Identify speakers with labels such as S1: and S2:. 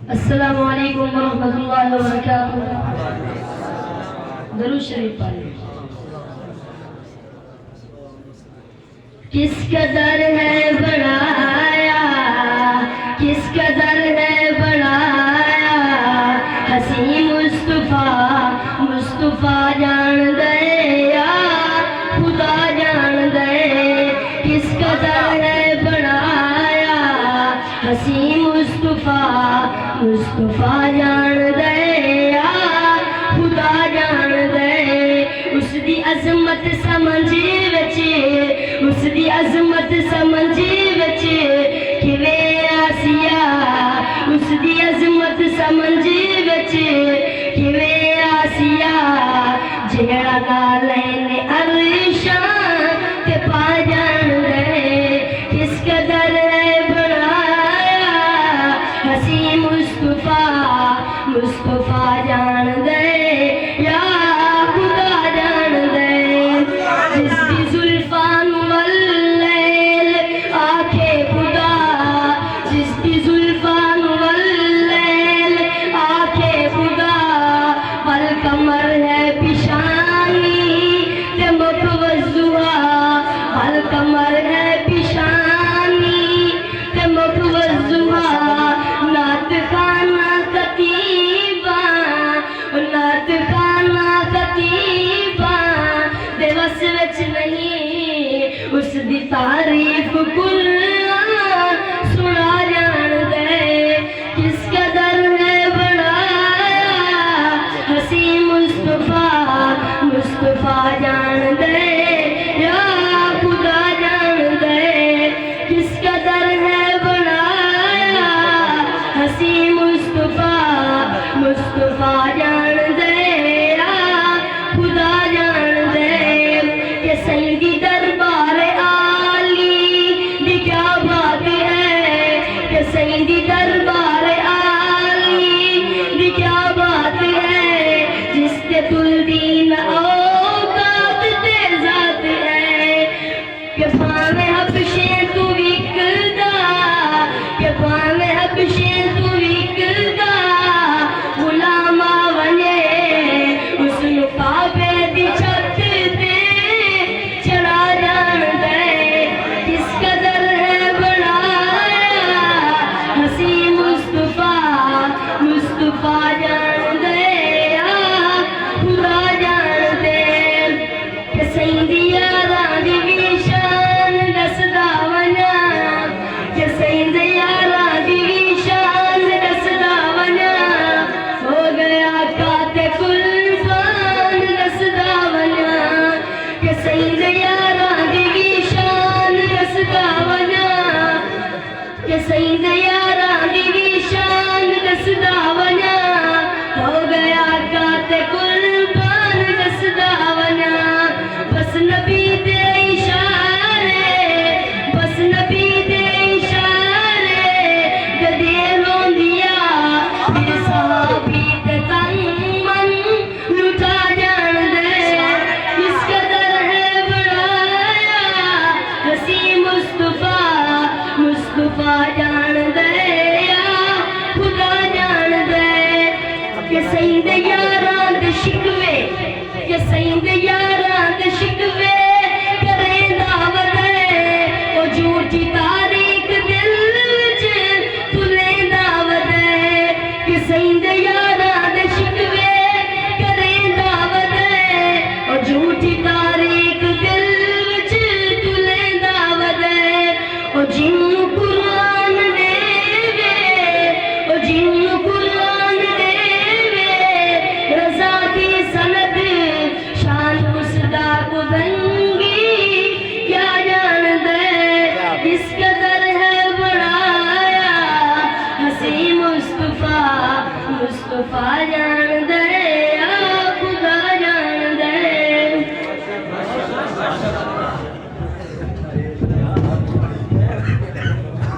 S1: السلام علیکم ورحمۃ اللہ وبرکاتہ. درود شریف پڑھیں. کس قدر ہے بڑایا، کس قدر ہے بڑایا، حسین مصطفیٰ مصطفیٰ جان دے یا خدا جان دے. کس قدر ہے بڑایا، حسین مصطفیٰ مصطفیٰ جان دے یا خدا جان دے. اس دی عظمت سمجھی بچے، اس دی عظمت سمجھی بچے کھوے آسیا. اس دی عظمت سمجھی بچے کھوے آسیا. جیڑا نالین عرشاں تے پا جان دے. کس قدر ہے بڑایا، حسین مصطفیٰ مصطفیٰ جان دے یا خدا جان دے. جس دی زلفان واللیل آنکھے خدا، جس دی زلفان واللیل آنکھے خدا. والقمر ہے پیشانی تے متوضحہ، والقمر ہے پیشانی تے متوضحہ. نعت خانہ خطیبہ، نعت خانہ خطیبہ دے وس وچ نہیں. اس دی تعریف قرآن سنا جان دے. کس قدر ہے بڑایا، حسین مصطفیٰ مصطفیٰ جان دے یا خدا جان دے. کس قدر ہے بڑایا، حسین مصطفیٰ مصطفیٰ جان دے یا خدا جان دے. کہ سیدی دربار عالی دی کیا بات ہے، کہ سیدی دربار عالی دی کیا بات ہے. جس تے تلدین اوقات تے ذات ہے. کہ پاویں حبشے تو وکدا، کہ پاویں حبشے تو وکدا غلاما ونجے. اس نو کعبے دی چھت تے چڑھا جان دے. کس قدر ہے بڑایا، حسین مصطفیٰ مصطفیٰ جان دے یا خدا جان دے. کہ سیدی یاراں دی وی شان دسدا ونجا، کہ سیدی یاراں دی وی شان دسدا ونجا. ہو گیا کاتے قربان دسدا ونجا. کہ سیدی یاراں دی وی شان دسدا ونجا، کہ سیدی یاراں دی وی شان دسدا ونجا. ہو گیا کاتے قربان دسدا ونجا. بس نبی دے اشارے، بس نبی دے اشارے گدے روندیا. پھر صحابی تے تن من لٹا جان دے. کس قدر ہے بڑایا، حسین مصطفیٰ مصطفیٰ جان دے یا خدا جان دے. کہ سید یاراں دے شکوے، کہ سید یاراں دے شکوے کریں دعوت ہے. او جھوٹی تاریخ دل وچ تلیں دعوت ہے. کہ سید یاراں دے شکوے کریں دعوت ہے. او جھوٹی تاریخ دل وچ تلیں دعوت ہے. او جن قرآن دے وے، او جن قرآن دے وے رضا دی سند شان اس دا کو دنگی کیا جان دے. کس قدر ہے بڑایا، حسین مصطفیٰ مصطفیٰ جان